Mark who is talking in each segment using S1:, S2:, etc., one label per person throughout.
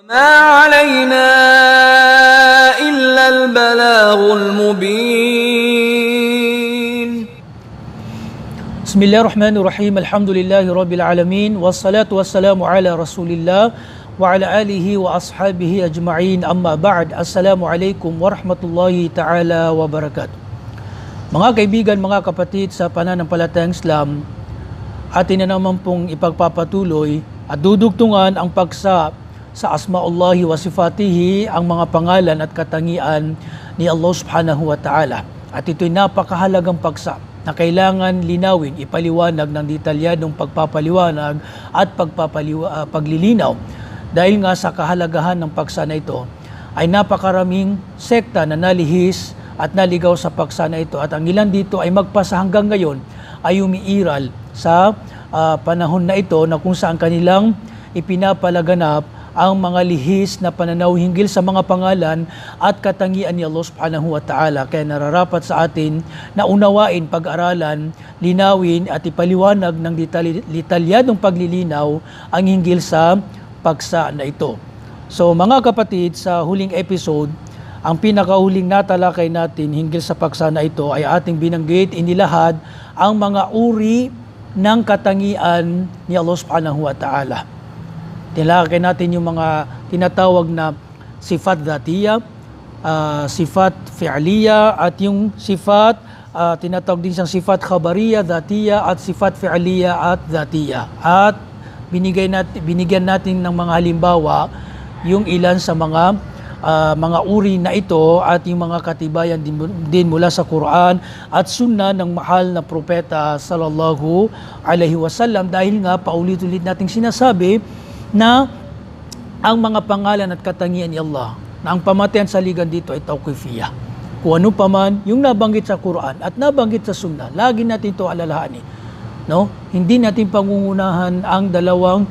S1: وما علينا إلا البلاغ المبين.
S2: بسم الله الرحمن الرحيم. الحمد لله رب العالمين والصلاة والسلام على رسول الله وعلى آله وأصحابه أجمعين. أما بعد. Assalamu alaikum warahmatullahi ta'ala wabarakatuh. Mga kaibigan, mga kapatid sa pananampalatayang Islam, atin na naman pong ipagpapatuloy at dudugtungan ang pagsa sa Asmaullahi wa Sifatihi, ang mga pangalan at katangian ni Allah subhanahu wa ta'ala. At ito'y napakahalagang paksa na kailangan linawin, ipaliwanag ng detalyadong pagpapaliwanag at paglilinaw. Dahil nga sa kahalagahan ng paksa na ito, ay napakaraming sekta na nalihis at naligaw sa paksa na ito. At ang ilan dito ay magpasa hanggang ngayon ay umiiral sa panahon na ito na kung saan kanilang ipinapalaganap ang mga lihis na pananaw hinggil sa mga pangalan at katangian ni Allah subhanahu wa ta'ala. Kaya nararapat sa atin na unawain, pag-aralan, linawin at ipaliwanag ng detalyadong paglilinaw ang hinggil sa paksa na ito. So mga kapatid, sa huling episode, ang pinakahuling natalakay natin hinggil sa paksa na ito ay ating binanggit, inilahad ang mga uri ng katangian ni Allah subhanahu wa ta'ala. Tinalakay natin yung mga tinatawag na sifat dhatiya, sifat fi'liya, at yung sifat, tinatawag din siyang sifat khabariya, dhatiya, at sifat fi'liya at dhatiya. At binigyan natin ng mga halimbawa yung ilan sa mga uri na ito at yung mga katibayan din mula sa Quran at Sunnah ng mahal na propeta sallallahu alaihi wasallam. Dahil nga paulit-ulit nating sinasabi na ang mga pangalan at katangian ni Allah, na ang pamatean sa ligan dito ay tawqifiyah. Kung ano pa man yung nabanggit sa Quran at nabanggit sa Sunnah, lagi natin ito alalahanin. No? Hindi natin pangungunahan ang dalawang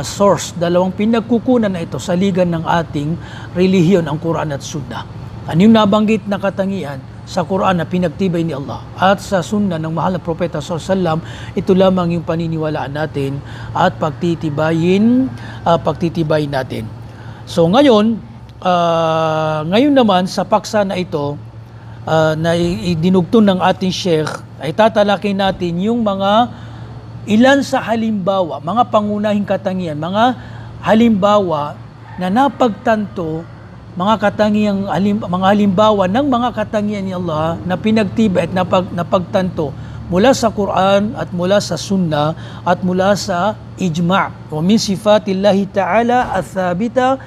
S2: source, dalawang pinagkukunan na ito sa ligan ng ating relihiyon, ang Quran at Sunnah. Ano yung nabanggit na katangian sa Quran na pinagtibay ni Allah at sa Sunnah ng mahal na propeta sallallahu alaihi wasallam, ito lamang yung paniniwalaan natin at pagtitibayin natin. So ngayon naman sa paksa na ito na idinugtong ng ating Sheikh, ay tatalakayin natin yung mga ilan sa halimbawa, mga pangunahing katangian, mga halimbawa na napagtanto, mga halimbawa ng mga katangian ni Allah na pinagtibay at napagtanto mula sa Quran at mula sa Sunnah at mula sa ijma'. Wa min sifatillahi ta'ala at-thabita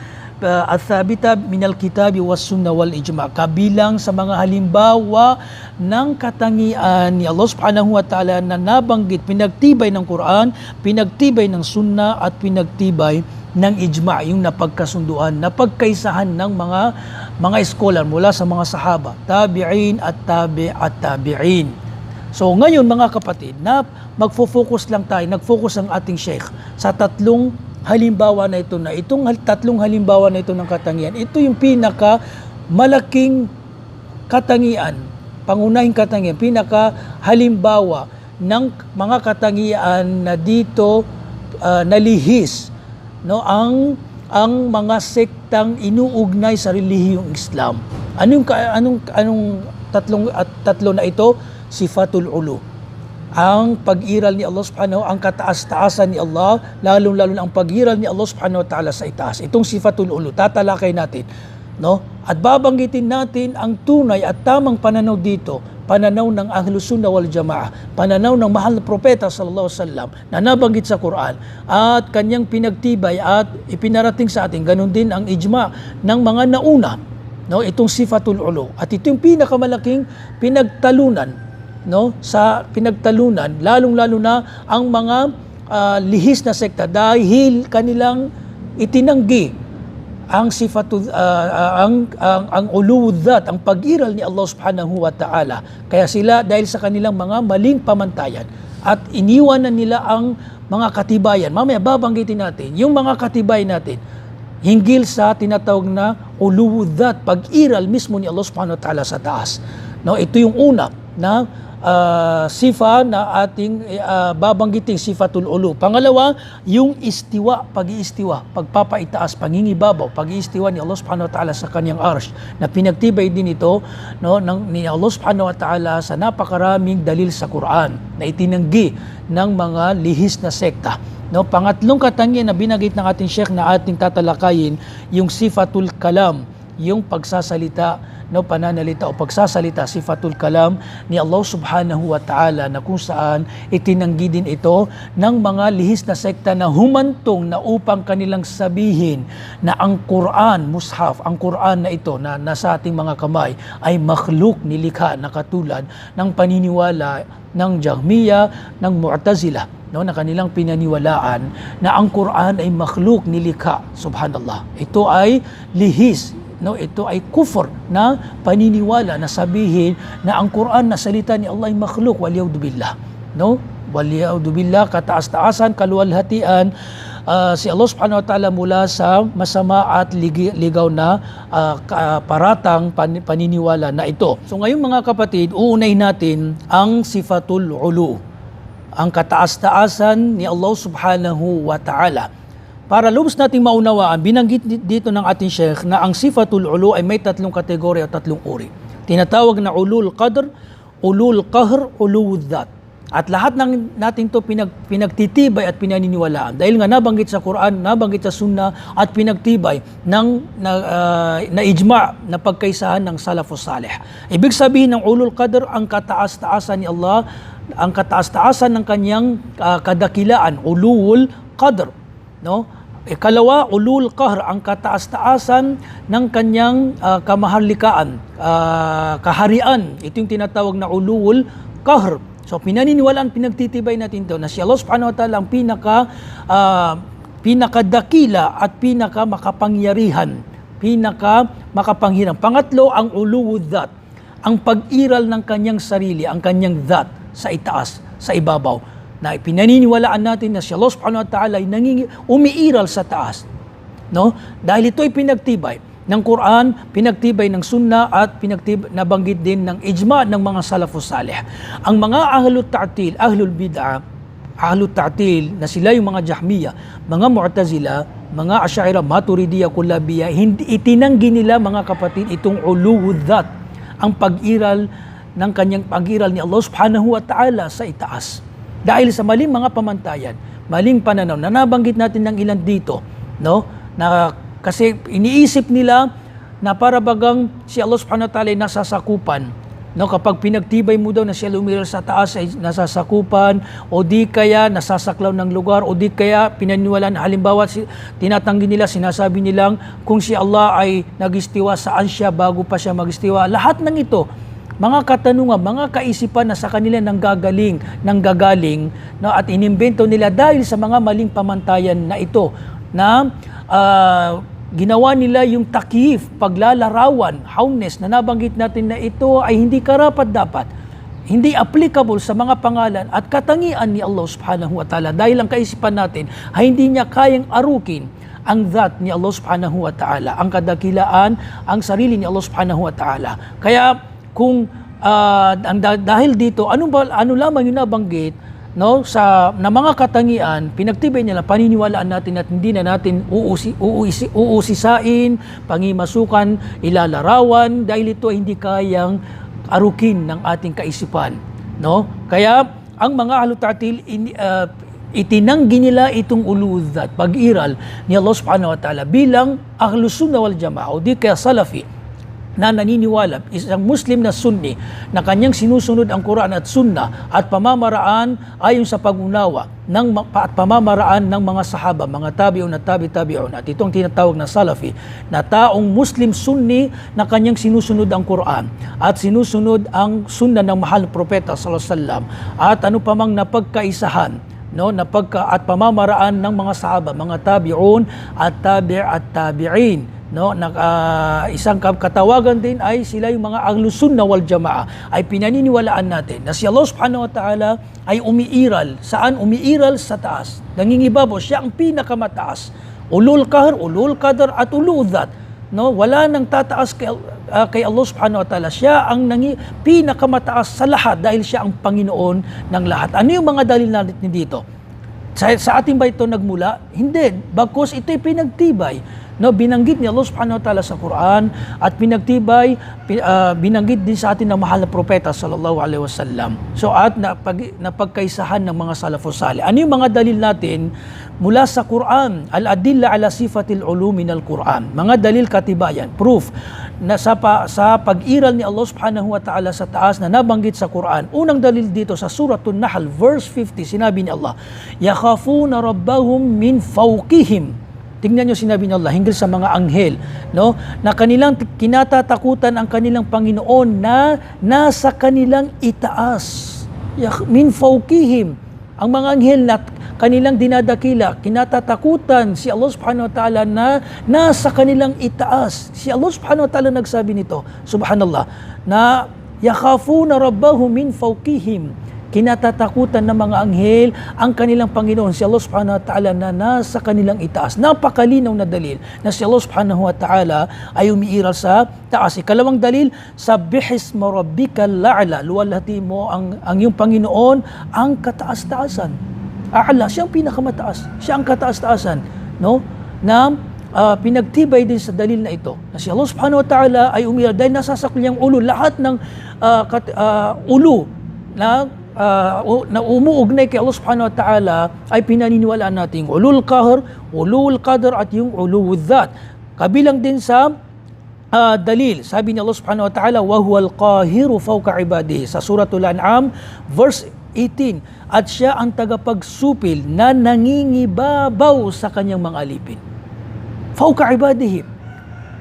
S2: min al-kitabi was sunnah wal ijma'. Kabilang sa mga halimbawa ng katangian ni Allah subhanahu wa ta'ala na nabanggit, pinagtibay ng Quran, pinagtibay ng Sunnah at pinagtibay ng ijma', yung napagkasunduan, napagkaisahan ng mga scholar mula sa mga sahaba, tabi'in at tabi'in. So ngayon mga kapatid, na magfo-focus lang tayo, nag-focus ang ating Sheikh sa tatlong halimbawa na ito, na itong tatlong halimbawa na ito ng katangian. Ito yung pinaka malaking katangian, pangunahing katangian, pinaka halimbawa ng mga katangian na dito nalihis, no, ang mga sektang inuugnay sa relihiyong Islam. Anong tatlo na ito? Sifatul ulu. Ang pag-iral ni Allah subhanahu, ang kataas-taasan ni Allah, lalong-lalo na ang pag-iral ni Allah subhanahu wa ta'ala sa itaas. Itong sifatul ulu, tatalakay natin, no? At babanggitin natin ang tunay at tamang pananaw dito, pananaw ng Ahlus Sunnah wal Jamaah, pananaw ng mahal na propeta sallallahu alaihi wasallam na nabanggit sa Quran at kanyang pinagtibay at ipinarating sa atin. Ganun din ang ijma' ng mga nauna, no? Itong sifatul ulu. At ito yung pinakamalaking pinagtalunan, no, sa pinagtalunan, lalong-lalo na ang mga lihis na sekta, dahil kanilang itinanggi ang sifatul ang uluwudzat, ang pag-iral ni Allah subhanahu wa ta'ala. Kaya sila, dahil sa kanilang mga maling pamantayan at iniwanan nila ang mga katibayan. Mamaya babanggitin natin yung mga katibayan natin hinggil sa tinatawag na uluwudzat, pag-iral mismo ni Allah subhanahu wa ta'ala sa taas. No, ito yung una na sifa na ating babanggiting sifatul ulu. Pangalawa, yung istiwa, pag-iistiwa, pagpapaitaas, pangingibabaw, pag-iistiwa ni Allah subhanahu wa ta'ala sa kanyang arsh, na pinagtibay din ito ni Allah subhanahu wa ta'ala sa napakaraming dalil sa Quran na itinanggi ng mga lihis na sekta. Pangatlong katangian na binanggit ng ating Sheikh na ating tatalakayin, yung sifatul kalam, yung pagsasalita, pananalita o pagsasalita, sifatul kalam ni Allah subhanahu wa ta'ala, na kung saan itinanggi din ito ng mga lihis na sekta na humantong na upang kanilang sabihin na ang Quran, mushaf, ang Quran na ito na nasa ating mga kamay ay makhluk, nilikha, na katulad ng paniniwala ng Jahmiya, ng Mu'tazila, na kanilang pinaniwalaan na ang Quran ay makhluk, nilikha. Subhanallah. Ito ay lihis. Ito ay kufur na paniniwala na sabihin na ang Quran na salita ni Allah ay makhluk, waliyaudubillah. Waliyaudubillah, kataas-taasan, kaluwalhatian si Allah subhanahu wa ta'ala mula sa masama at ligaw na paratang paniniwala na ito. So ngayon mga kapatid, uunahin natin ang sifatul ulu, ang kataas-taasan ni Allah subhanahu wa ta'ala. Para lubos nating maunawaan, binanggit dito ng ating Sheikh na ang sifatul ulu ay may tatlong kategorya o tatlong uri. Tinatawag na ulul qadr, ulul qahr, ulul dhat. At lahat ng natin to pinagtitibay at pinaniniwalaan. Dahil nga nabanggit sa Quran, nabanggit sa Sunnah, at pinagtibay na ijma' na pagkaisahan ng salafus salih. Ibig sabihin ng ulul qadr, ang kataas-taasan ni Allah, ang kataas-taasan ng kanyang kadakilaan, ulul qadr. Ikalawa, ulul qahr, ang kataas-taasan ng kanyang kamahalikaan, kaharian. Ito yung tinatawag na ulul qahr. So pinaniniwalaan, pinagtitibay natin ito na si Allah subhanahu wa ta'ala ang pinakadakila at pinakamakapangyarihan, Pangatlo, ang ulul dhat, ang pag-iral ng kanyang sarili, ang kanyang dhat sa itaas, sa ibabaw, na pinaniniwalaan natin na si Allah subhanahu wa ta'ala ay umiiral sa taas. Dahil ito ay pinagtibay ng Quran, pinagtibay ng Sunnah, at nabanggit din ng ijma' ng mga salafus salih. Ang mga ahlut ta'til, ahlul bid'ah, ahlut ta'til na sila yung mga Jahmiya, mga Mu'tazila, mga Asy'ariyah, Maturidiyya, Kullabiyya, hindi itinanggi nila mga kapatid itong uluwud dhat, ang pag-iral ng kanyang pag-iral ni Allah subhanahu wa ta'ala sa itaas. Dahil sa maling mga pamantayan, maling pananaw, na nabanggit natin ng ilan dito, na kasi iniisip nila na para bagang si Allah subhanahu wa ta'ala ay nasasakupan. Kapag pinagtibay mo daw na siya lumiral sa taas ay nasasakupan, o di kaya nasasaklaw ng lugar, o di kaya pinaniwalaan, halimbawa tinatanggi nila, sinasabi nilang kung si Allah ay nag-istiwa, saan siya bago pa siya mag-istiwa. Lahat ng ito, mga katanungan, mga kaisipan na sa kanila nanggagaling, at inimbento nila dahil sa mga maling pamantayan na ito, na ginawa nila yung takyif, paglalarawan, hawness, na nabanggit natin na ito ay hindi karapat-dapat, hindi applicable sa mga pangalan at katangian ni Allah subhanahu wa ta'ala, dahil ang kaisipan natin ay hindi niya kayang arukin ang dhat ni Allah subhanahu wa ta'ala, ang kadakilaan, ang sarili ni Allah subhanahu wa ta'ala. Kaya kung dahil dito, ano lamang yung nabanggit na mga katangian, pinagtibay nila, paniniwalaan natin at hindi na natin uusisain, pangimasukan, ilalarawan, dahil ito ay hindi kayang arukin ng ating kaisipan. Kaya ang mga ahlut ta'til, itinanggi nila itong ulul dhat, pag-iral ni Allah subhanahu wa ta'ala, bilang ahlus sunnah wal jama'ah, o di kaya salafi, na naniniwala, isang Muslim na Sunni, na kanyang sinusunod ang Quran at Sunnah at pamamaraan ayon sa pag-unawa at pamamaraan ng mga sahaba, mga tabi'un at tabi-tabi'un. At itong tinatawag na Salafi, na taong Muslim Sunni na kanyang sinusunod ang Quran at sinusunod ang Sunnah ng mahal na propeta sallallahu alaihi wasallam, at ano pa mang napagkaisahan at pamamaraan ng mga sahaba, mga tabi'un at tabi'in. Isang katawagan din ay sila yung mga ahlus sunnah wal jamaah, ay pinaniniwalaan natin na si Allah subhanahu wa ta'ala ay umiiral. Saan? Umiiral sa taas, nangingibabaw, siya ang pinakamataas. Ulul qahr, ulul qadr at ulul dhat. Wala nang tataas kay Allah subhanahu wa ta'ala. Siya ang pinakamataas sa lahat dahil siya ang Panginoon ng lahat. Ano yung mga dalil natin dito? Sa ating ba ito nagmula? Hindi. Bagkus ito'y pinagtibay. No, binanggit ni Allah subhanahu wa ta'ala sa Quran at pinagtibay, binanggit din sa atin ng mahal na propeta sallallahu alaihi wasallam. So at napagkaisahan ng mga salafus salih. Ano yung mga dalil natin mula sa Quran? Al-adilla ala sifatil ulumi minal Quran. Mga dalil katibayan, proof na sa pag-iral ni Allah subhanahu wa ta'ala sa taas na nabanggit sa Quran. Unang dalil dito sa Suratul Nahl verse 50, sinabi ni Allah, yakhafuna rabbahum min fawqihim. Tingnan nyo, sinabi ni Allah hinggil sa mga anghel, no, na kanilang kinatatakutan ang kanilang Panginoon na nasa kanilang itaas. Min fawqihim, ang mga anghel na kanilang dinadakila, kinatatakutan si Allah subhanahu wa ta'ala na nasa kanilang itaas. Si Allah subhanahu wa ta'ala nagsabi nito, subhanallah, na yakhafuna rabbahum min fawqihim. Kinatatakutan ng mga anghel ang kanilang Panginoon, si Allah subhanahu wa ta'ala na nasa kanilang itaas. Napakalinaw na dalil na si Allah subhanahu wa ta'ala ay umiiral sa taas. Ikalawang dalil, sabbihisma rabbikal la'ala, luwalhati mo ang iyong Panginoon ang kataas-taasan. A'la, siya ang pinakamataas, siya ang kataas-taasan, no? Na pinagtibay din sa dalil na ito na si Allah subhanahu wa ta'ala ay umiiral dahil nasasakol niyang ulo, lahat ng ulo na umuugnay kay Allah subhanahu wa ta'ala ay pinaniniwalaan natin ulul qahr, ulul qadr at yung ulul dhat. Kabilang din sa dalil, sabi ni Allah subhanahu wa ta'ala, wa huwal qahiru fawqa ibadihi, sa Suratul An'am verse 18, at siya ang tagapagsupil na nangingibabaw sa kanyang mga alipin. Fawqa ibadihi,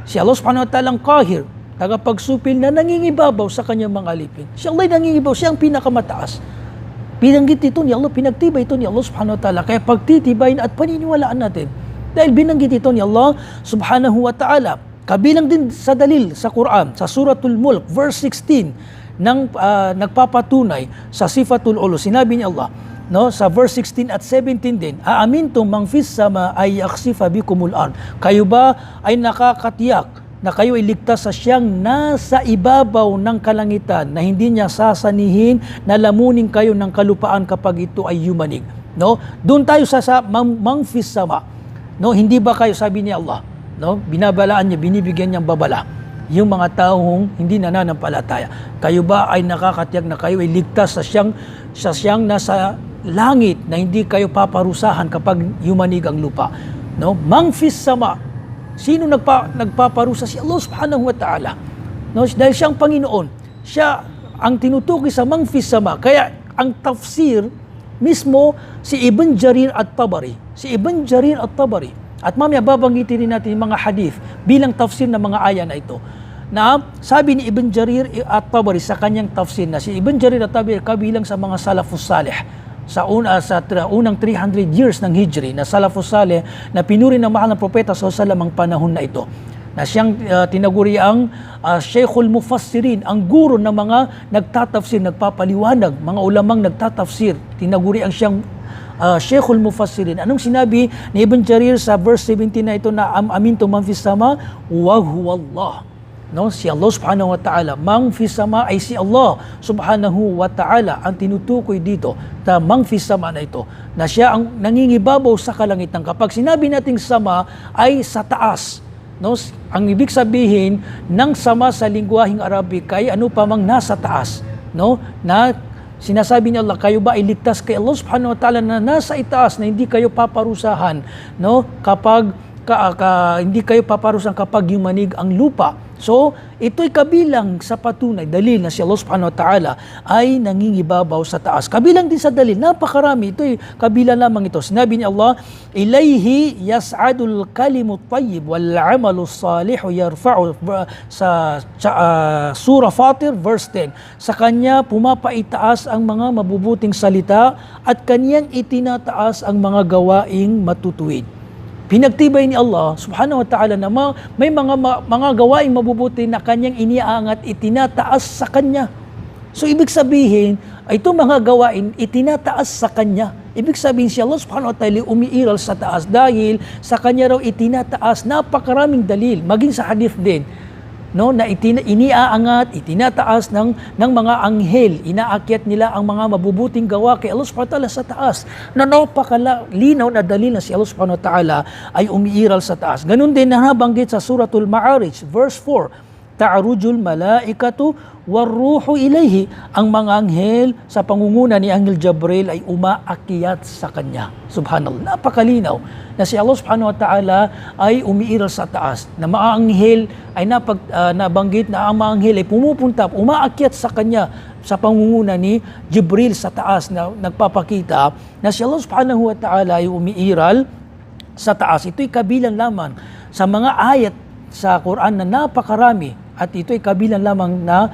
S2: si Allah subhanahu wa ta'ala ang qahir, tagapagsupil na nangingibabaw sa kanyang mga alipin. Siya Allah nangingibabaw, siya ang pinakamataas. Binanggit ito ni Allah, pinagtibay ito ni Allah subhanahu wa ta'ala. Kaya pagtitibayin at paniniwalaan natin. Dahil binanggit ito ni Allah subhanahu wa ta'ala. Kabilang din sa dalil sa Quran, sa Suratul Mulk, verse 16, nang nagpapatunay sa sifatul ulu. Sinabi ni Allah, no, sa verse 16 at 17 din, aamintum man fis sama ay yakhsifa bikumul ard. Kayo ba ay nakakatiyak na kayo ay ligtas sa siyang nasa ibabaw ng kalangitan, na hindi niya sasanihin na lamunin kayo ng kalupaan kapag ito ay yumanig. No? Doon tayo sa mangfis sama. No? Hindi ba kayo, sabi ni Allah, no? Binabalaan niya, binibigyan niyang babala yung mga taong hindi nananampalataya. Kayo ba ay nakakatiyak na kayo ay ligtas sa siyang nasa langit, na hindi kayo paparusahan kapag yumanig ang lupa. No? Mangfis sama. Sino nagpaparusa? Si Allah subhanahu wa ta'ala. No? Dahil siyang Panginoon, siya ang tinutukoy sa mangfis sama. Kaya ang tafsir mismo si Ibn Jarir at-Tabari. Si Ibn Jarir at-Tabari. At mamaya babanggitin din natin yung mga hadith bilang tafsir ng mga aya na ito. Na sabi ni Ibn Jarir at-Tabari sa kanyang tafsir, na si Ibn Jarir at-Tabari kabilang sa mga salafus salih. Sa unang 300 years ng Hijri, na salafus salih na pinuri ng mahal na propeta sallallahu alaihi wasallam ang panahon na ito, na siyang tinaguri ang Sheikhul Mufassirin, ang guro ng mga nagtatafsir, nagpapaliwanag, mga ulamang nagtatafsir, tinaguri ang siyang Sheikhul Mufassirin. Anong sinabi ni Ibn Jarir sa verse 17 na ito, na amintum man fis sama wa huwa Allah. No, si Allah subhanahu wa ta'ala, mang fis sama ay si Allah subhanahu wa ta'ala ang tinutukoy dito, na mang fis sama na ito, na siya ang nangingibabaw sa kalangitan. Kapag sinabi nating sama ay sa taas, no, ang ibig sabihin ng sama sa lingwaheng Arabic ay ano pa mang nasa taas, no, na sinasabi ni Allah, kayo ba iligtas kay Allah subhanahu wa ta'ala na nasa itaas, na hindi kayo paparusahan, no, kapag hindi kayo paparusahan kapag yumanig ang lupa. So, ito'y kabilang sa patunay, dalil na si Allah subhanahu wa ta'ala ay nangingibabaw sa taas. Kabilang din sa dalil, napakarami, ito'y kabilang lamang ito. Sinabi ni Allah, ilayhi yas'adul kalimut tayyib wal amalus salihu yarfa'u, sa Surah Fatir, verse 10. Sa kanya pumapaitaas ang mga mabubuting salita at kanyang itinataas ang mga gawaing matutuwid. Pinagtibay ni Allah subhanahu wa ta'ala na may mga gawaing mabubuti na kanyang iniaangat, itinataas sa kanya. So ibig sabihin, itong mga gawain itinataas sa kanya. Ibig sabihin si Allah subhanahu wa ta'ala umiiral sa taas dahil sa kanya raw itinataas. Napakaraming dalil, maging sa hadith din, no, na iniaangat, itinataas ng mga anghel, inaakyat nila ang mga mabubuting gawa kay Allah subhanahu wa ta'ala sa taas, na napakalinaw na dalil na si Allah subhanahu wa ta'ala ay umiiral sa taas. Ganun din na nabanggit sa Suratul Ma'arij, verse 4, ta'arujul malaikatu warruhu ilayhi, ang mga anghel sa pangunguna ni Anghel Jabril ay umaakyat sa kanya. Subhanallah, napakalinaw na si Allah subhanahu wa ta'ala ay umiiral sa taas, na mga anghel ay nabanggit na ang mga anghel ay pumupunta, umaakyat sa kanya sa pangunguna ni Jibril sa taas, na nagpapakita na si Allah subhanahu wa ta'ala ay umiiral sa taas. Ito'y kabilang lamang sa mga ayat sa Quran na napakarami, at ito'y kabilang lamang na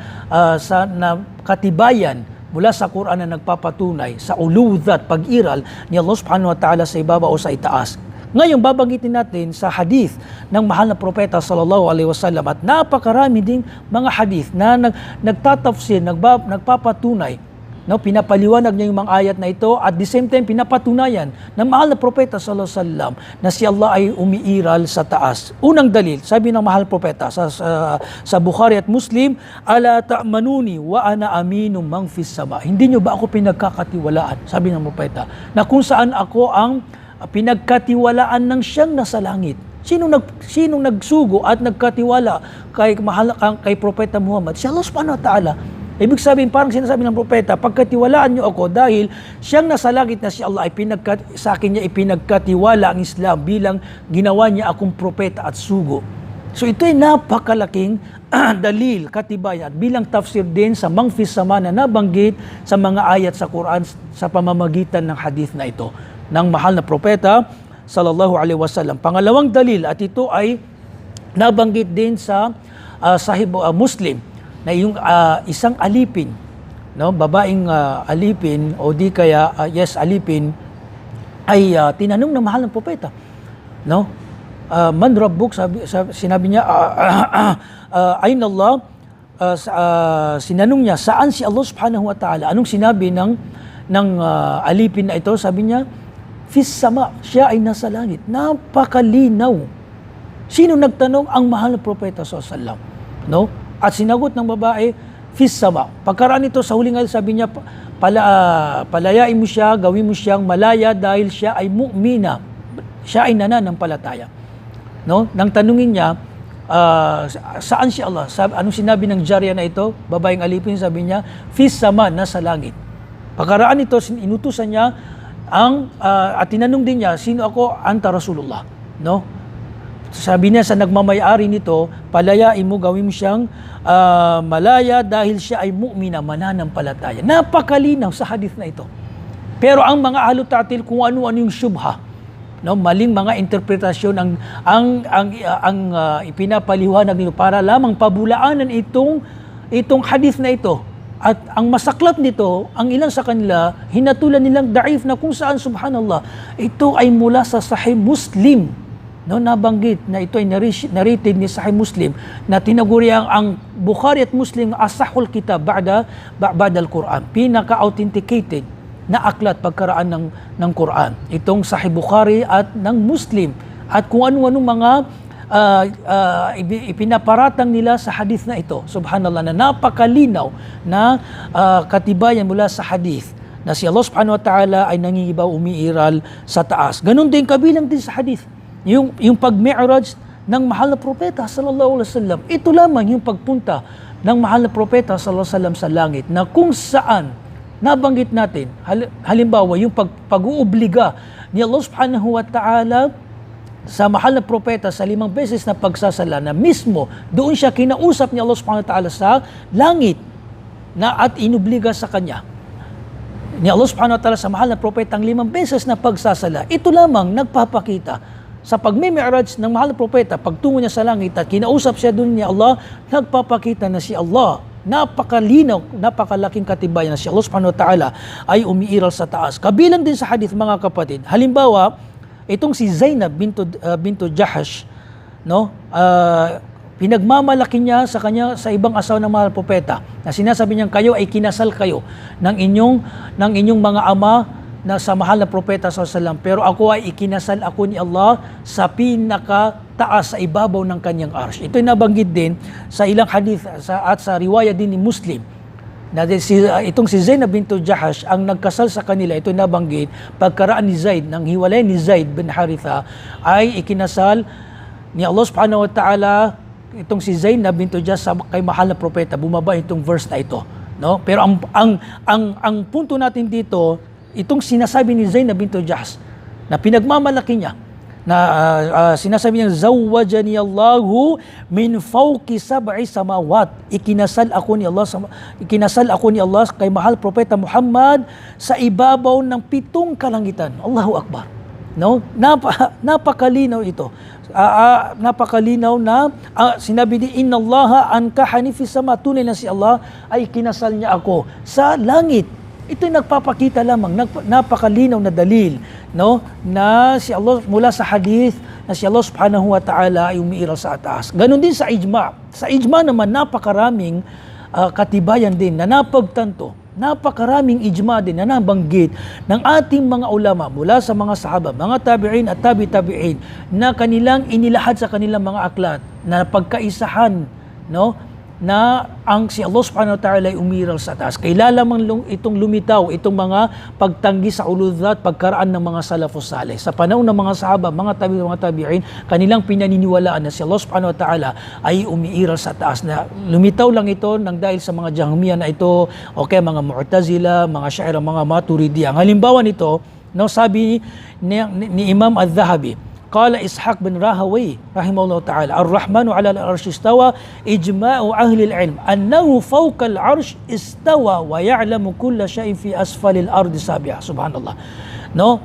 S2: katibayan mula sa Quran na nagpapatunay sa uludat, pag-iral ni Allah subhanahu wa ta'ala sa ibaba o sa itaas. Ngayon, babanggitin natin sa hadith ng mahal na propeta sallallahu alaihi wasallam, at napakarami ding mga hadith na nagtatafsir, nagpapatunay, no, pinapaliwanag niya yung mga ayat na ito, at the same time pinapatunayan ng mahal na propeta sallallahu alaihi wasallam na si Allah ay umiiral sa taas. Unang dalil, sabi ng mahal propeta sa Bukhari at Muslim, ala ta'manuni wa ana aminum man fis sama. Hindi nyo ba ako pinagkakatiwalaan, sabi ng propeta, na kung saan ako ang pinagkatiwalaan ng siyang nasa langit. Sinong nagsugo at nagkatiwala kay propeta Muhammad? Si Allah subhanahu wa ta'ala. Ibig sabihin, parang sinasabi ng propeta, pagkatiwalaan nyo ako dahil siyang nasa langit na si Allah ay sa akin niya ipinagkatiwala ang Islam bilang ginawa niya akong propeta at sugo. So ito ay napakalaking dalil, katibayan, at bilang tafsir din sa mangfis sama na nabanggit sa mga ayat sa Quran sa pamamagitan ng hadith na ito ng mahal na propeta sallallahu alaihi wasallam. Pangalawang dalil, at ito ay nabanggit din sa Sahih Muslim, na yung isang alipin, no, babaeng alipin o di kaya alipin, ay tinanong ng mahal ng propeta, no, man rabbuk, sinabi niya, ayna Allah, sinanong niya saan si Allah subhanahu wa ta'ala. Anong sinabi ng alipin na ito? Sabi niya, fis sama, siya ay nasa langit. Napakalinaw. Sino nagtanong? Ang mahal ng propeta sallallahu alaihi wasallam, no? At sinagot ng babae, fis sama. Pagkaraan nito sa huling ayat, sabi niya, palayain mo siya, gawin mo siyang malaya dahil siya ay mu'mina. Siya ay nananampalataya. No? Nang tanungin niya, saan si Allah? Anong sinabi ng jarya na ito? Babaeng alipin, sabi niya, fis sama, nasa langit. Pagkaraan nito, inutusan niya at tinanong din niya, sino ako? Anta Rasulullah. No? Sabi niya sa nagmamayari nito, palayain mo, gawin mo siyang malaya dahil siya ay mu'mina, mananampalataya. Napakalinaw sa hadith na ito. Pero ang mga ahlut-tatil, kung ano-ano yung syubha, no, maling mga interpretasyon ang ipinapaliwanag nito para lamang pabulaanan itong hadith na ito. At ang masaklap nito, ang ilan sa kanila, hinatulan nilang daif na kung saan, subhanallah, ito ay mula sa Sahih Muslim. No, nabanggit na ito ay narrated ni Sahih Muslim, na tinaguri ang Bukhari at Muslim asahul kitab ba'da al-Quran, pinaka-authenticated na aklat pagkaraan ng Quran. Itong Sahih Bukhari at ng Muslim, at kung ano-ano mga ipinaparatang nila sa hadith na ito. Subhanallah, na napakalinaw na katibayan mula sa hadith na si Allah subhanahu wa ta'ala ay nangingibaw, umiiral sa taas. Ganon din, kabilang din sa hadith yung pag-mi'raj ng mahal na propeta sallallahu alaihi wasallam. Ito lamang yung pagpunta ng mahal na propeta sallallahu alaihi wasallam sa langit, na kung saan nabanggit natin, halimbawa yung pag-uubliga ni Allah subhanahu wa ta'ala sa mahal na propeta sa 5 beses na pagsasala, na mismo doon siya kinausap ni Allah subhanahu wa ta'ala sa langit, na at inubliga sa kanya ni Allah subhanahu wa ta'ala sa mahal na propeta ang 5 beses na pagsasala. Ito lamang nagpapakita sa pagme-mi'raj ng mahal na propeta, pagtungo niya sa langit at kinausap siya doon ni Allah, nagpapakita na si Allah, napakalinaw, napakalaking katibayan na si Allah subhanahu wa ta'ala ay umiiral sa taas. Kabilang din sa hadith, mga kapatid, halimbawa, itong si Zainab bintu Jahash, no, pinagmamalaki niya sa ibang asawa ng mahal na propeta, na sinasabi niya, kayo ay kinasal kayo ng inyong mga ama na sa mahal na propeta sallallahu, pero ako ay ikinasal ako ni Allah sa pinakataas sa ibabaw ng kanyang arsh. Ito'y nabanggit din sa ilang hadith at sa riwaya din ni Muslim na itong si Zainab bintu Jahash ang nagkasal sa kanila. Ito'y nabanggit pagkaraan ni Zaid, nang hiwalay ni Zaid bin Haritha, ay ikinasal ni Allah subhanahu wa ta'ala itong si Zainab bintu Jahash kay mahal na propeta. Bumaba itong verse na ito, no? Pero ang punto natin dito, itong sinasabi ni Zainab bintu Jahash na pinagmamalaki niya na sinasabi niya, zawwajani Allahu min fawqi sab'i samawat. Ikinasal ako ni Allah kay mahal propeta Muhammad sa ibabaw ng 7 kalangitan. Allahu Akbar. No? Napakalinaw ito. Napakalinaw na sinabi ni inna Allaha ankahani fi sama, tunay na si Allah ay kinasal niya ako sa langit. Ito'y nagpapakita lamang, napakalinaw na dalil, no, na si Allah, mula sa hadith na si Allah subhanahu wa ta'ala ay umiiral sa ataas. Ganon din sa ijma. Sa ijma naman, napakaraming katibayan din na napagtanto, napakaraming ijma din na nabanggit ng ating mga ulama mula sa mga sahaba, mga tabi'in at tabi-tabi'in na kanilang inilahad sa kanilang mga aklat na pagkaisahan, no, na ang si Allah subhanahu wa ta'ala ay umiral sa taas. Kaya lamang itong lumitaw, itong mga pagtanggi sa uludat, pagkaraan ng mga salafus salih. Sa panahon ng mga sahaba, mga tabi'in, kanilang pinaniniwalaan na si Allah subhanahu wa ta'ala ay umiiral sa taas. Na lumitaw lang ito nang dahil sa mga Jahmiya na ito, okay, mga Mu'tazila, mga Syairah, mga Maturidiyah. Ang halimbawa nito, no, sabi ni Imam Al-Dhahabi, قال إسحاق بن راهوي رحمه الله تعالى الرحمن على العرش استوى إجماع أهل العلم أنه فوق العرش استوى ويعلم كل شيء في أسفل الأرض سابعة. سبحان الله. No,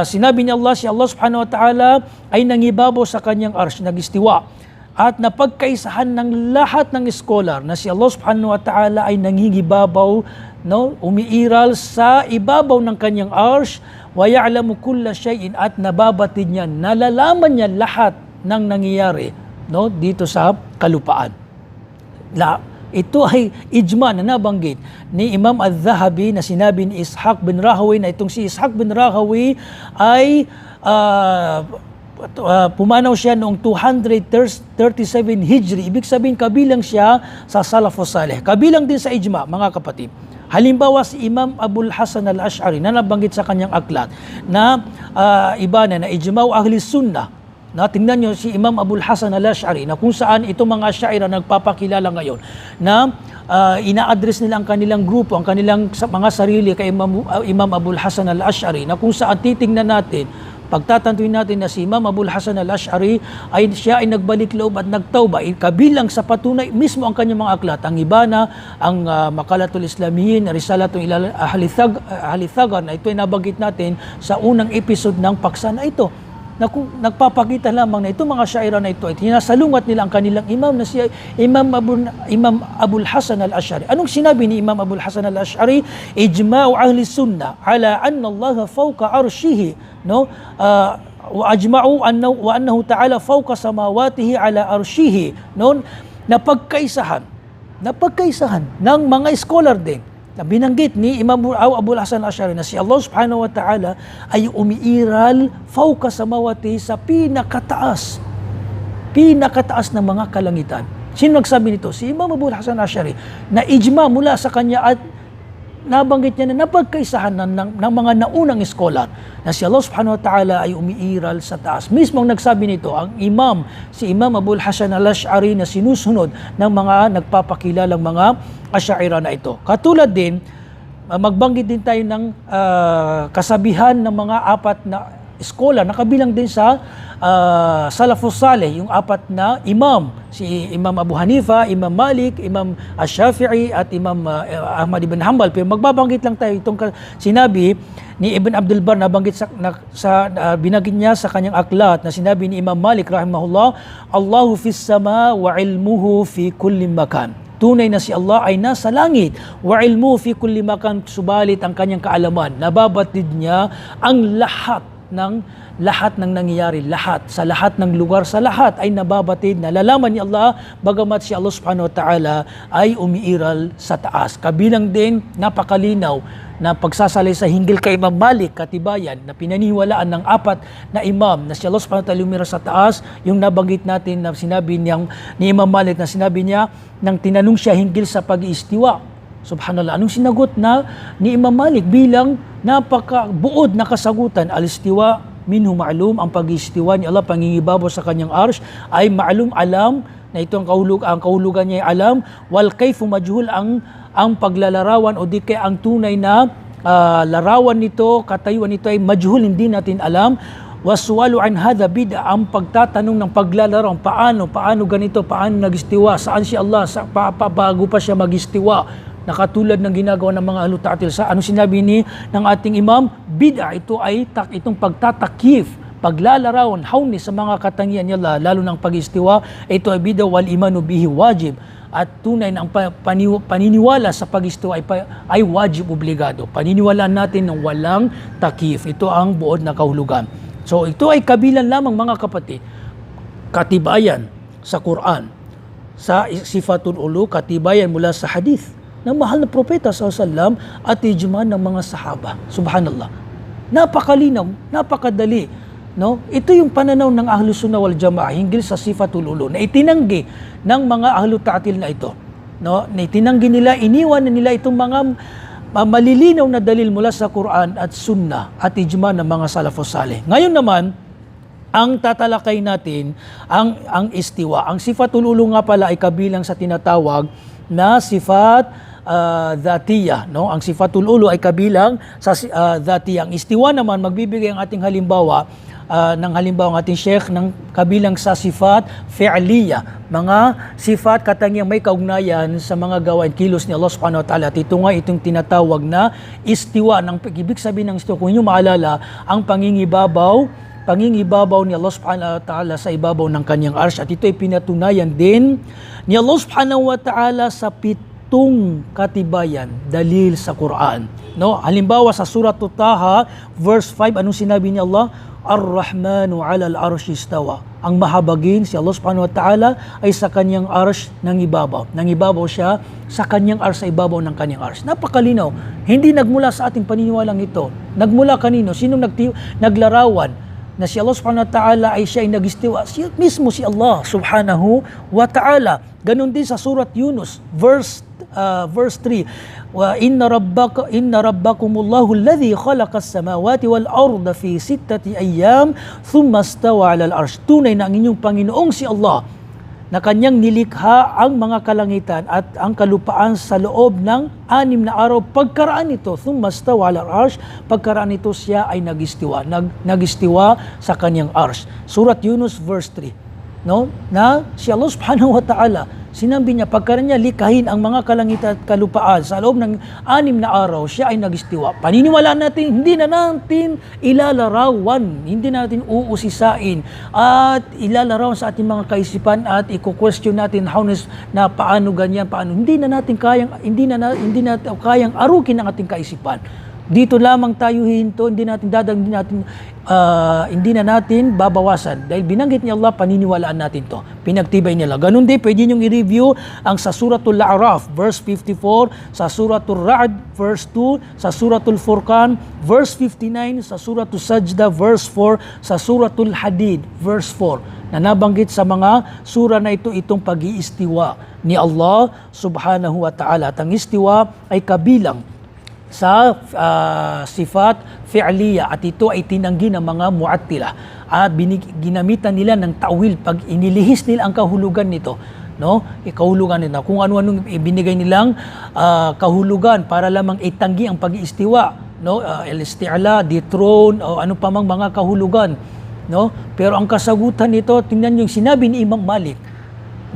S2: sinabi ni Allah, si Allah subhanahu wa ta'ala ay nangibabaw sa kanyang arsh, nagistiwa. At napagkaisahan ng lahat ng scholar na si Allah subhanahu wa ta'ala ay nangingibabaw, no, umiiral sa ibabaw ng kanyang arsh, wa ya'lamu kulla shay'in, at nababatid niya, nalalaman niya lahat ng nangyayari, no, dito sa kalupaan. Ito ay ijma na nabanggit ni Imam Al-Dhahabi na sinabi ni Ishaq bin Rahawi, na itong si Ishaq bin Rahawi ay pumanaw siya noong 237 Hijri. Ibig sabihin, kabilang siya sa Salafus Salih. Kabilang din sa ijma, mga kapatid. Halimbawa si Imam Abul Hasan al-Ash'ari na nabanggit sa kanyang aklat na iba na ijma'u ahli sunnah. Na tingnan nyo si Imam Abul Hasan al-Ash'ari na kung saan itong mga Syairah nagpapakilala ngayon na ina-address nila ang kanilang grupo, ang kanilang mga sarili kay Imam Abul Hasan al-Ash'ari, na kung saan titingnan natin, pagtatantuin natin na si Imam Abul Hasan al-Ash'ari ay siya ay nagbalik loob at nagtauba, kabilang sa patunay mismo ang kanyang mga aklat. Ang iba na ang Maqalatul Islamiyin, Risalatul ila Ahli Thagar, na ito ay nabanggit natin sa unang episode ng paksa na ito. Nagpapakita lamang na itong mga syairah na ito ay tinasalungat nila ang kanilang imam na si Imam Abul Hasan al-Ash'ari. Anong sinabi ni Imam Abul Hasan al-Ash'ari? Ijma'u ahli sunnah ala anna Allah fawqa arshihi, no, wa ajma'u annahu ta'ala fawqa samawatihi ala arshihi, no, napagkaisahan ng mga scholar din na binanggit ni Imam Abul Hasan al-Ash'ari na si Allah subhanahu wa ta'ala ay umiiral fawqa samawati, sa pinakataas ng mga kalangitan. Sino nagsabi nito? Si Imam Abul Hasan al-Ash'ari, na ijma mula sa kanya at nabanggit niya na napagkaisahan ng mga naunang scholar na si Allah subhanahu wa ta'ala ay umiiral sa taas. Mismo ang nagsabi nito ang si Imam Abul Hasan al-Ash'ari na sinusunod ng mga nagpapakilalang mga Asy'ariyah na ito. Katulad din, magbanggit din tayo ng kasabihan ng mga 4 na scholar na kabilang din sa Salafus Salih, yung 4 na imam, si Imam Abu Hanifa, Imam Malik, Imam Ash-Shafi'i at Imam Ahmad ibn Hanbal. Pero magbabanggit lang tayo itong sinabi ni Ibn Abdul Bar, nabanggit binanggit niya sa kanyang aklat na sinabi ni Imam Malik rahimahullah, Allahu fis sama wa ilmuhu fi kulli makan. Tunay na si Allah ay nasa langit, wa ilmuhu fi kulli makan, subalit ang kanyang kaalaman, nababatid niya ang lahat lahat ng nangyayari, sa lahat ng lugar, sa lahat ay nababatid, nalalaman ni Allah, bagamat si Allah subhanahu wa ta'ala ay umiiral sa taas. Kabilang din, napakalinaw na pagsasalay sa hinggil kay Imam Malik, katibayan, na pinaniwalaan ng 4 na imam na si Allah subhanahu wa ta'ala umiiral sa taas, yung nabanggit natin na sinabi ni Imam Malik na sinabi niya, nang tinanong siya hinggil sa pag-iistiwa. Subhanallah, anong sinagot ni Imam Malik bilang napakabuod na kasagutan? Al-istiwa minhu ma'lum, ang pag-istiwa ni Allah, pangingibabaw sa kanyang arsh ay ma'lum, alam, na ito ang kahulugan niya ay alam, wal kayfu majhul, ang paglalarawan o di kaya ang tunay na larawan nito, katayuan nito ay majhul, hindi natin alam. Waswalu an hadha bid'a, ang pagtatanong ng paglalarawan, paano ganito, paano nagistiwa, saan si Allah, bago pa siya magistiwa, nakatulad ng ginagawa ng mga ahlu ta'til. Sa ano sinabi ng ating imam, bid'a, ito ay itong pagtatakif, paglalarawan, hawni sa mga katangian niya, lalo ng pag-istiwa, ito ay bid'a wal imanu bihi wajib. At tunay na ang paniniwala sa pag-istiwa ay wajib, obligado. Paniniwalaan natin ng walang takif. Ito ang buod na kahulugan. So ito ay kabilang lamang, mga kapatid, katibayan sa Quran, sa sifatul ulu, katibayan mula sa hadith ng mahal na propeta sallallahu at ijma ng mga sahaba. Subhanallah. Napakalinaw, napakadali, no? Ito yung pananaw ng Ahlus Sunnah wal Jamaah hinggil sa sifatul ulu na itinanggi ng mga ahlu ta'til na ito, no? Na itinanggi nila, iniwan na nila itong mga malilinaw na dalil mula sa Quran at Sunnah at ijma ng mga salafus salih. Ngayon naman, ang tatalakay natin ang istiwa. Ang sifatul ulu nga pala ay kabilang sa tinatawag na sifat dhatiyah, no? Ang sifatul ulu ay kabilang sa dhatiyah. Ang istiwa naman, magbibigay ang ating halimbawa ng halimbawa ng ating sheikh ng kabilang sa sifat fi'liyah, mga sifat katangiang may kaugnayan sa mga gawain kilos ni Allah subhanahu wa ta'ala. At ito nga itong tinatawag na istiwa. Ng ibig sabihin ng istiwa, kung inyo maalala, ang pangingibabaw ni Allah subhanahu wa ta'ala sa ibabaw ng kanyang arsh. At ito ay pinatunayan din ni Allah subhanahu wa ta'ala sa pitong katibayan, dalil sa Quran. No? Halimbawa sa surah Taha, verse 5, anong sinabi ni Allah? Ar-Rahmanu 'alal arshi istawa. Ang mahabagin, si Allah subhanahu wa ta'ala, ay sa kanyang arsh nangibabaw. Nangibabaw siya sa kanyang arsh, sa ibabaw ng kanyang arsh. Napakalinaw. Hindi nagmula sa ating paniniwalang ito. Nagmula kanino? Sinong naglarawan na si Allah subhanahu wa ta'ala ay siya ay nagistiwa? Mismo si Allah subhanahu wa ta'ala. Ganon din sa surat Yunus, verse 3, wa inna rabbakumullahu alladhi khalaqas samawati wal arda fi 6 ayyam thumma istawa 'alal arsh. Tunay na ang inyong Panginoong si Allah na kanyang nilikha ang mga kalangitan at ang kalupaan sa loob ng 6 na araw. Pagkaraan nito, thumma istawa 'alal arsh, pagkaraan nito siya ay nagistiwa, nagistiwa sa kanyang arsh. Surat Yunus verse 3. No? Na si Allah subhanahu wa ta'ala, sinabi niya, pagkaraan niya likahin ang mga kalangitan at kalupaan sa loob ng 6 na araw, siya ay nagistiwa. Paniniwalaan natin, hindi na natin ilalarawan, hindi natin uusisain at ilalarawan sa ating mga kaisipan at i-question natin na paano ganyan, paano. Hindi na natin kayang arukin ang ating kaisipan. Dito lamang tayo hinto, hindi na natin babawasan. Dahil binanggit ni Allah, paniniwalaan natin to. Pinagtibay nila. Ganun din, pwede niyong i-review ang sa Suratul A'raf, verse 54, sa Suratul Ra'd, verse 2, sa Suratul Furqan, verse 59, sa Suratul Sajda, verse 4, sa Suratul Hadid, verse 4, na nabanggit sa mga sura na ito itong pag-iistiwa ni Allah subhanahu wa ta'ala. At ang istiwa ay kabilang sa sifat fi'liyah at ito ay tinanggi ng mga mu'attila at ginamitan nila ng ta'wil pag inilihis nila ang kahulugan nito, no? Kahulugan nila kung ano-anong ibinigay nilang kahulugan para lamang itanggi ang pag-iistiwa, no? El-isti'la, dethrone o ano pa mang mga kahulugan, no? Pero ang kasagutan nito, tingnan niyo yung sinabi ni Imam Malik,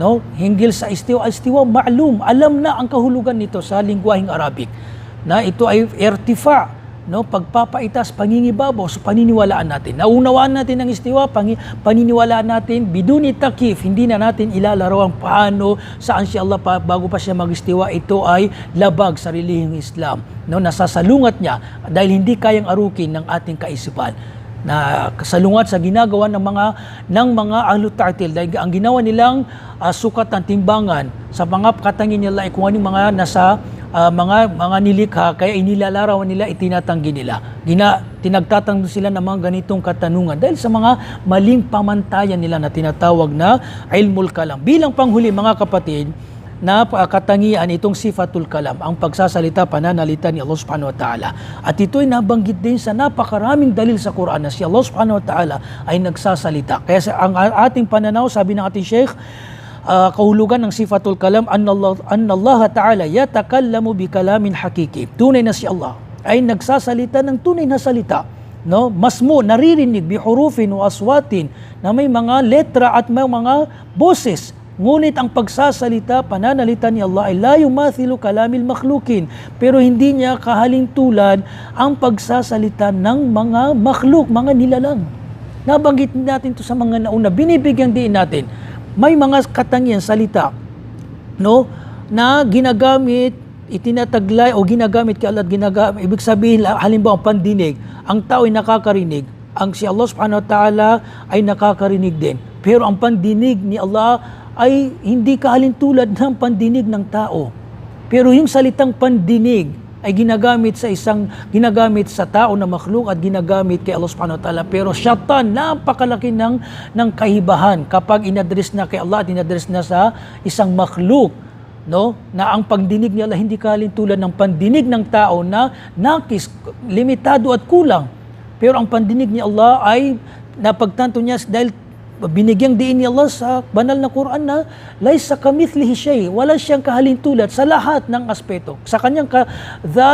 S2: no? Hinggil sa istiwa, ma'lum, alam na ang kahulugan nito sa lingwaheng Arabic, na ito ay irtifa, no, pagpapaitas, pangingibabaw, so paniniwalaan natin. Naunawaan natin ang istiwa, paniniwalaan natin, biduni takif, hindi na natin ilalarawan paano, saan si Allah bago pa siya mag-istiwa. Ito ay labag sa relihiyong Islam, no, nasasalungat niya dahil hindi kayang arukin ng ating kaisipan. na salungat sa ginagawa ng mga ahlut ta'til, dahil ang ginawa nilang sukat ng timbangan sa mga katangin nila ay kung anong mga nasa mga nilikha, kaya inilalarawan nila, itinatanggi nila. Tinagtatanggol sila ng mga ganitong katanungan dahil sa mga maling pamantayan nila na tinatawag na ilmul kalam. Bilang panghuli mga kapatid, na katangian itong sifatul kalam, ang pagsasalita, pananalita ni Allah subhanahu wa ta'ala. At ito'y nabanggit din sa napakaraming dalil sa Quran na si Allah subhanahu wa ta'ala ay nagsasalita. Kaya ang ating pananaw, sabi ng ating Sheikh, kahulugan ng sifatul kalam, anna Allah ta'ala yatakallamu bi kalamin hakiki. Tunay na si Allah ay nagsasalita ng tunay na salita. No, masmo, naririnig bi hurufin wa aswatin, na may mga letra at may mga boses. Ngunit ang pagsasalita, pananalita ni Allah ay la yumathilu kalamil makhlukin, pero hindi niya kahaling tulad ang pagsasalita ng mga makhluk, mga nilalang. Nabanggit natin ito sa mga nauna, binibigyan din natin. May mga katangian salita, no, na ginagamit, itinataglay o ginagamit kay Allah at ginagamit. Ibig sabihin, halimbawa pandinig, ang tao ay nakakarinig, ang si Allah subhanahu wa ta'ala ay nakakarinig din. Pero ang pandinig ni Allah ay hindi kahalintulad ng pandinig ng tao. Pero yung salitang pandinig ay ginagamit sa tao na makhluk at ginagamit kay Allah subhanahu wa ta'ala. Pero syaitan, napakalaki ng kahibahan kapag inaddress na kay Allah at inaddress na sa isang makhluk, no, na ang pandinig ni Allah hindi kahalintulad ng pandinig ng tao na nakis, limitado at kulang. Pero ang pandinig ni Allah ay napagtanto niya dahil binigyang diin ni Allah sa banal na Quran na laysa kamithlihi shay, wala siyang kahalintulad sa lahat ng aspeto, sa kanyang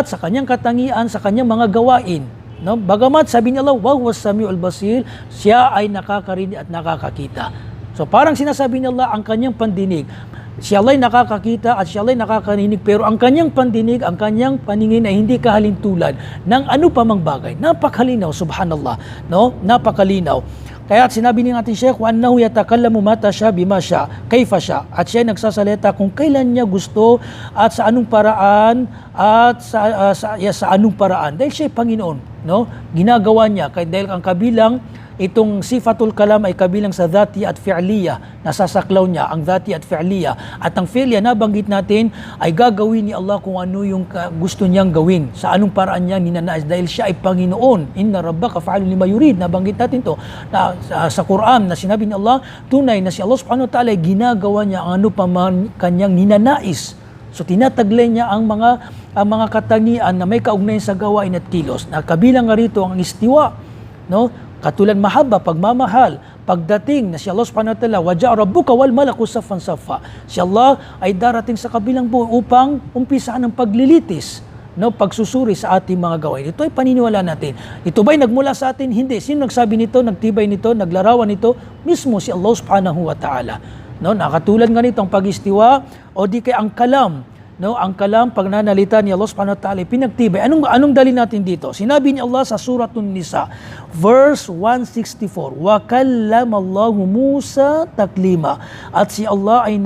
S2: sa kanyang katangian, sa kanyang mga gawain, no? Bagamat sabi ni Allah, wa huwas samiul basir, siya ay nakakarinig at nakakakita. So parang sinasabi ni Allah ang kanyang pandinig, siya ay nakakakita at siya ay nakakarinig, pero ang kanyang pandinig, ang kanyang paningin ay hindi kahalintulad ng ano pa mang bagay. Napakalinaw, subhanallah, no? Napakalinaw. Kaya sinabi ni ating Sheikh, wa annahu yatakallamu mata sya bima sya, kayfa sya. At siya nagsasalita kung kailan niya gusto at sa anong paraan at sa anong paraan. Dahil siya ay Panginoon, no? Ginagawa niya dahil ang kabilang itong sifatul kalam ay kabilang sa dhati at fi'liya, nasasaklaw niya ang dhati at fi'liya. At ang fi'liya nabanggit natin ay gagawin ni Allah kung ano yung gusto niyang gawin, sa anong paraan niya ninanais, dahil siya ay Panginoon. Inna rabbaka fa'alun lima yurid, nabanggit natin to na, sa Quran, na sinabi ni Allah, tunay na si Allah subhanahu wa ta'ala ay ginagawa niya ang ano pa man kanyang ninanais. So tinataglay niya ang mga katangian na may kaugnayan sa gawain at kilos. Na kabilang nga rito ang istiwa, no? Katulad mahabba, pagmamahal, pagdating na si Allah subhanahu wa ta'ala, waja'a rabbuka wal malaku saffan saffa. Si Allah ay darating sa kabilang buhay upang umpisaan ang paglilitis, no, pagsusuri sa ating mga gawain. Ito ay paniniwala natin. Ito ba'y nagmula sa atin? Hindi. Sino nagsabi nito, nagtibay nito, naglarawan nito? Mismo si Allah subhanahu wa ta'ala. No, nakatulad nga nito ang pag-istiwa o di kay ang kalam. No, ang kalam, pagnanalita ni Allah subhanahu wa ta'ala, pinagtibay. Anong dali natin dito? Sinabi ni Allah sa Suratun Nisa, verse 164, wa kallamallahu Musa taklima. At si Allah ay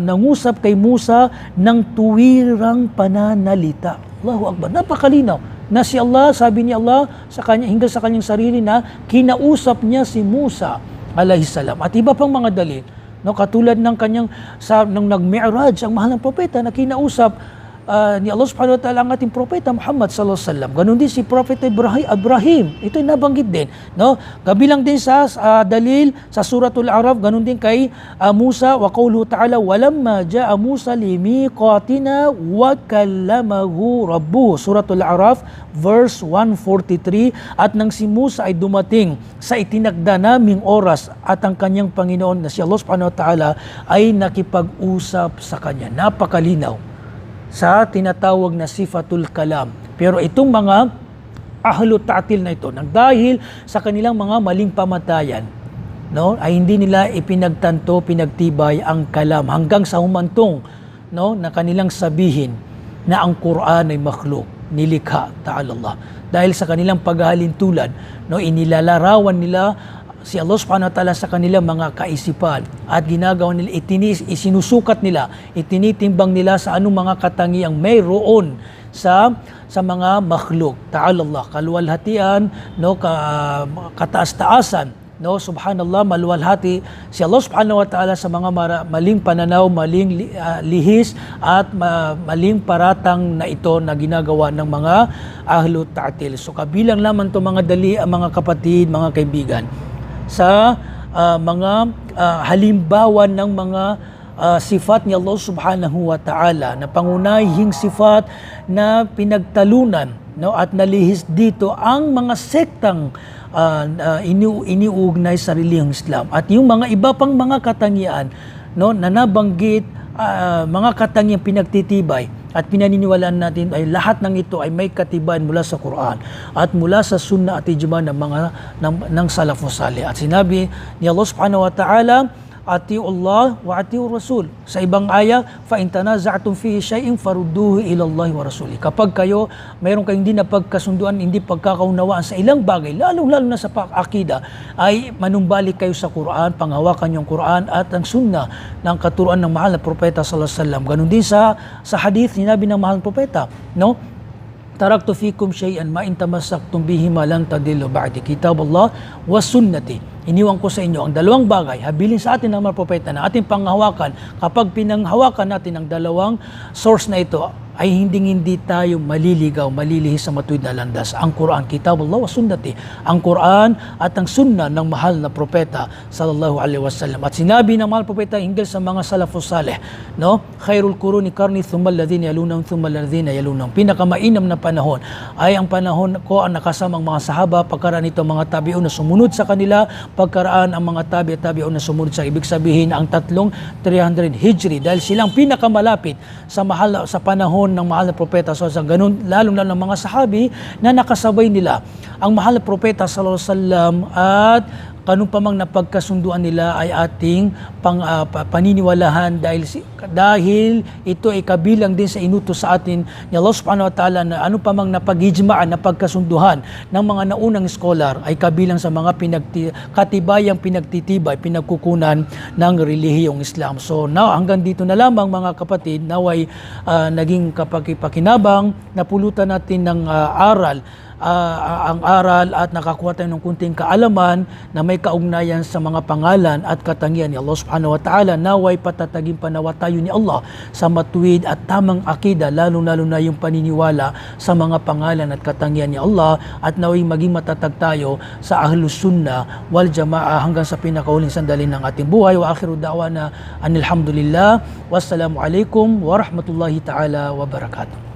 S2: nangusap kay Musa ng tuwirang pananalita. Allahu Akbar. Napakalinaw na si Allah, sabi ni Allah sa kanya, hingga sa kanyang sarili na kinausap niya si Musa alayhis salam. At iba pang mga dalil. No, katulad ng kanyang nang nag-mi'raj ang mahal ng propeta na kinausap ni Allah subhanahu wa ta'ala ang ating propeta Muhammad sallallahu alaihi wasallam. Ganon din si Prophet Ibrahim. Ito'y nabanggit din, no? Kabilang din sa dalil sa Suratul A'raf, ganon din kay Musa, wa qawluhu ta'ala walamma ja'a Musa limiqatina wa kallamahu rabbuhu. Suratul A'raf verse 143, at nang si Musa ay dumating sa itinakda naming oras at ang kanyang Panginoon na si Allah subhanahu wa ta'ala ay nakipag-usap sa kanya. Napakalinaw sa tinatawag na sifatul kalam. Pero itong mga ahlut ta'til na ito, nang dahil sa kanilang mga maling pamatayan, no, ay hindi nila ipinagtanto, pinagtibay ang kalam hanggang sa humantong, no, na kanilang sabihin na ang Quran ay makhluk, nilikha ta'ala Allah. Dahil sa kanilang paghahalintulad, no, inilalarawan nila si Allah subhanahu wa ta'ala sa kanilang mga kaisipan at ginagawa nila, isinusukat nila, itinitimbang nila sa anong mga katangiang mayroon sa mga makhluk. Ta'ala Allah, kaluwalhatian, no, kataas-taasan, no, subhanallah, maluwalhati si Allah subhanahu wa ta'ala sa mga maling pananaw, maling lihis at maling paratang na ito na ginagawa ng mga ahlu ta'til. So kabilang naman to mga mga kapatid, mga kaibigan, sa mga halimbawa ng mga sifat ni Allah subhanahu wa ta'ala, na pangunahing sifat na pinagtalunan, no, at nalihis dito ang mga sektang iniuugnay sa relihiyong Islam, at yung mga iba pang mga katangian, no, na nabanggit, mga katangiang pinagtitibay at pinaniniwalaan natin ay lahat ng ito ay may katibayan mula sa Quran at mula sa Sunnah at ijma ng Salafus Salih. At sinabi ni Allah subhanahu wa ta'ala, atiu Allah wa atiu Rasul. Sa ibang aya, fa in tanaza'tum fihi shay'in farudduhu ila Allah wa Rasuli. Kapag kayo mayroon kayong hindi napagkasunduan, hindi pagkakaunawaan sa ilang bagay, lalo na sa akida, ay manumbalik kayo sa Quran, panghawakan yung Quran at ang Sunnah ng katuruan ng mahal na propeta sallallahu alaihi wasallam. Ganun din sa hadith sinabi ng mahal na propeta, no? Taraktu fikum shay'an ma in tamassaktum bihi ma lan tadillu ba'di, kitabullah wa sunnati. Iniwan ko sa inyo ang dalawang bagay, habilin sa atin ng mga propeta na ating panghawakan. Kapag pinanghawakan natin ang dalawang source na ito, ay hindi tayo maliligaw, malilihis sa matuwid na landas. Ang Quran, kitabullah wa sunnati. Ang Quran at ang sunnah ng mahal na propeta sallallahu alaihi wasallam. At sinabi ng mahal na propeta hinggil sa mga salafus salih, no? Khairul quruni qarni thumma alladhina yalunahum thumma alladhina yalunahum. Pinakamainam na panahon ay ang panahon ko ang nakasamang mga sahaba, pagkaraan ito mga tabi'un na sumunod sa kanila, pagkaraan ang mga tabi'un na sumunod sa, ibig sabihin ang 300 Hijri, dahil silang pinakamalapit sa panahon ng mahal na propeta sallallahu alaihi wasallam, ganun lalong ng mga sahabi na nakasabay nila ang mahal na propeta sallallahu alaihi wasallam, at kanung pa mang napagkasunduan nila ay ating paniniwalahan, dahil ito ay kabilang din sa inutos sa atin ni Allah subhanahu wa ta'ala, na ano pa mang napag-ijma'an, napagkasunduhan ng mga naunang scholar ay kabilang sa mga katibayang pinagtitibay, pinagkukunan ng relihiyong Islam. So now, hanggang dito na lamang mga kapatid, naway naging kapakipakinabang, napulutan natin ng ang aral at nakakuha tayo ng kunting kaalaman na may kaugnayan sa mga pangalan at katangian ni Allah subhanahu wa ta'ala. Naway patatagin panawa tayo ni Allah sa matuwid at tamang akida, lalo na yung paniniwala sa mga pangalan at katangian ni Allah, at naway maging matatag tayo sa Ahlus Sunnah wal Jamaah hanggang sa pinakahuling sandali ng ating buhay. Wa akhiru da'wana anil hamdulillah, wassalamu alaikum warahmatullahi ta'ala wabarakatuh.